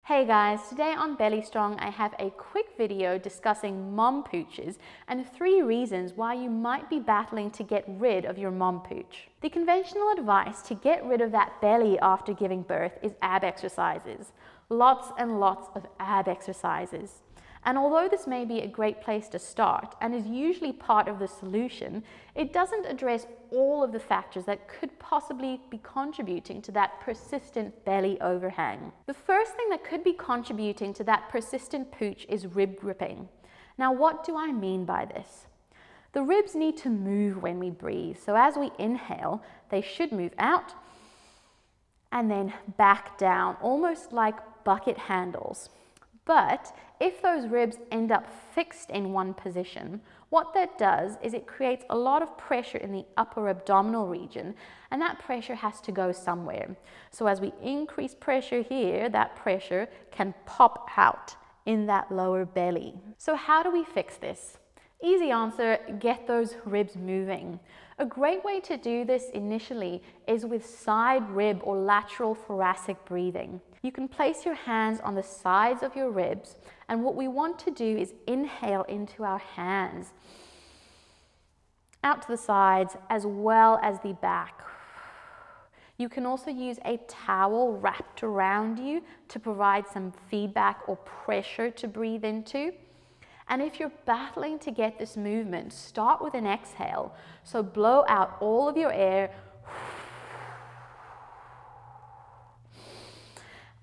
Hey guys, today on Belly Strong I have a quick video discussing mom pooches and 3 reasons why you might be battling to get rid of your mom pooch. The conventional advice to get rid of that belly after giving birth is ab exercises. Lots and lots of ab exercises. And although this may be a great place to start and is usually part of the solution, it doesn't address all of the factors that could possibly be contributing to that persistent belly overhang. The first thing that could be contributing to that persistent pooch is rib gripping. Now, what do I mean by this? The ribs need to move when we breathe. So as we inhale, they should move out and then back down, almost like bucket handles. But if those ribs end up fixed in one position, what that does is it creates a lot of pressure in the upper abdominal region, and that pressure has to go somewhere. So as we increase pressure here, that pressure can pop out in that lower belly. So how do we fix this? Easy answer, get those ribs moving. A great way to do this initially is with side rib or lateral thoracic breathing. You can place your hands on the sides of your ribs, and what we want to do is inhale into our hands, out to the sides as well as the back. You can also use a towel wrapped around you to provide some feedback or pressure to breathe into. And if you're battling to get this movement, start with an exhale. So blow out all of your air.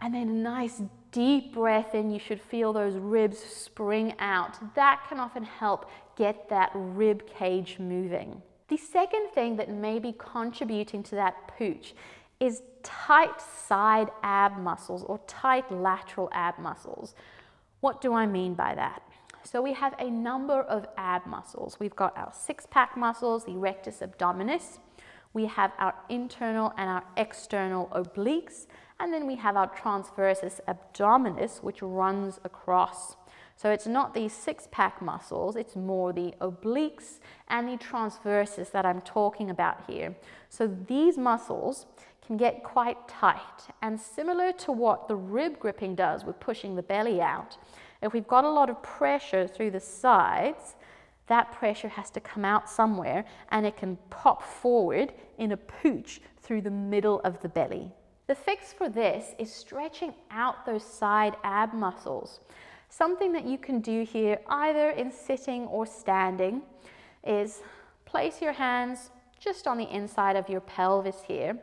And then a nice deep breath in. You should feel those ribs spring out. That can often help get that rib cage moving. The second thing that may be contributing to that pooch is tight side ab muscles or tight lateral ab muscles. What do I mean by that? So we have a number of ab muscles. We've got our six-pack muscles, the rectus abdominis. We have our internal and our external obliques. And then we have our transversus abdominis, which runs across. So it's not these six-pack muscles, it's more the obliques and the transversus that I'm talking about here. So these muscles can get quite tight, and similar to what the rib gripping does with pushing the belly out, if we've got a lot of pressure through the sides, that pressure has to come out somewhere, and it can pop forward in a pooch through the middle of the belly. The fix for this is stretching out those side ab muscles. Something that you can do here, either in sitting or standing, is place your hands just on the inside of your pelvis here.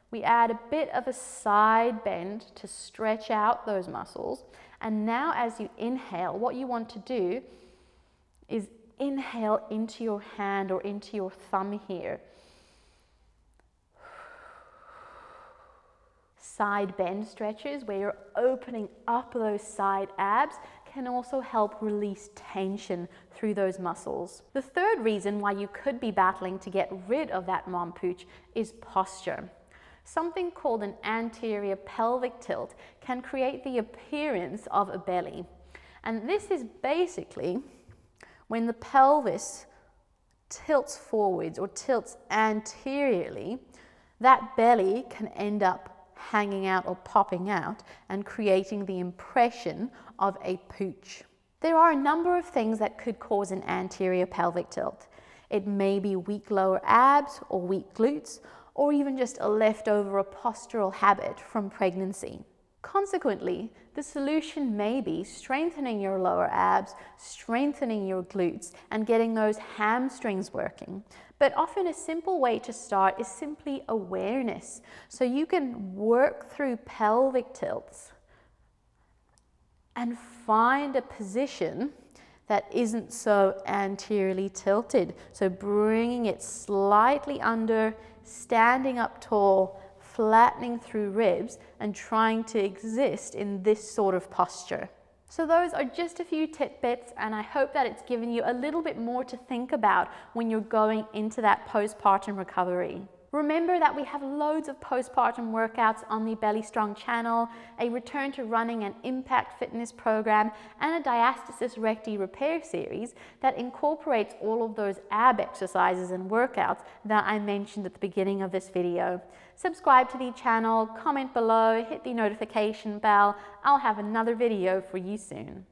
We add a bit of a side bend to stretch out those muscles. And now as you inhale, what you want to do is inhale into your hand or into your thumb here. Side bend stretches where you're opening up those side abs can also help release tension through those muscles. The third reason why you could be battling to get rid of that mom pooch is posture. Something called an anterior pelvic tilt can create the appearance of a belly. And this is basically when the pelvis tilts forwards or tilts anteriorly, that belly can end up hanging out or popping out and creating the impression of a pooch. There are a number of things that could cause an anterior pelvic tilt. It may be weak lower abs or weak glutes, or even just a leftover postural habit from pregnancy. Consequently, the solution may be strengthening your lower abs, strengthening your glutes, and getting those hamstrings working. But often a simple way to start is simply awareness. So you can work through pelvic tilts and find a position that isn't so anteriorly tilted. So bringing it slightly under, standing up tall, flattening through ribs, and trying to exist in this sort of posture. So those are just a few tidbits, and I hope that it's given you a little bit more to think about when you're going into that postpartum recovery. Remember that we have loads of postpartum workouts on the Belly Strong channel, a return to running and impact fitness program, and a diastasis recti repair series that incorporates all of those ab exercises and workouts that I mentioned at the beginning of this video. Subscribe to the channel, comment below, hit the notification bell. I'll have another video for you soon.